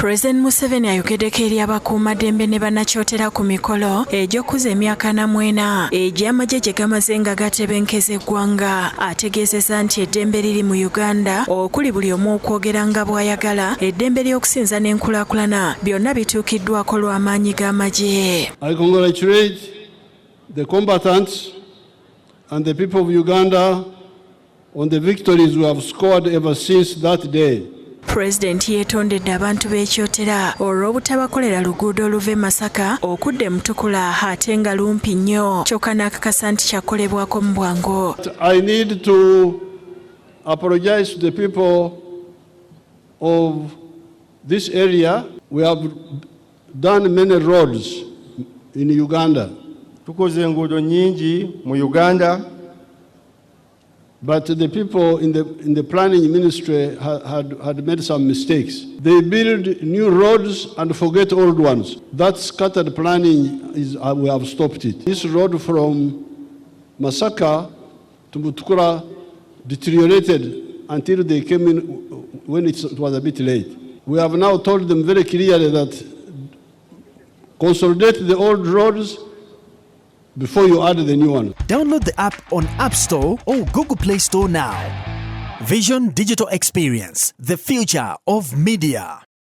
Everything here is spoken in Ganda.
President Museveni ayogeddeko eri abakuumaddembe ne bannakyotera ku mikolo egy'okkuza emyaka namwena egy'amagye gye gamaze nga gatebenkeza eggwanga. Ategeezezza nti eddembe liri mu Uganda okuli buli omu okwogera nga bw'ayagala, eddembe ly'okusinza n'enkulaakulana byonna bituukiddwako lw'amaanyi g'amagye. I congratulate the combatants and the people of Uganda on the victories we have scored ever since that day. President yeetondedde abantu b'e Kyotera olw'obutabakolera luguudo oluva e Masaka okudda e Mutukula ate nga lumpi nnyo, kyokka n'akakasa nti kyakolebwako mu bwangu. I need to apologize to the people of this area. We have done many roads in Uganda. Tukoze enguudo nyingi mu Uganda. But the people in the planning ministry had made some mistakes. They build new roads and forget old ones. That scattered planning we have stopped it. This road from Masaka to Mutukula deteriorated until they came in when it was a bit late. We have now told them very clearly that consolidate the old roads before you add the new one. Download the app on App Store or Google Play Store now. Vision Digital Experience, the future of media.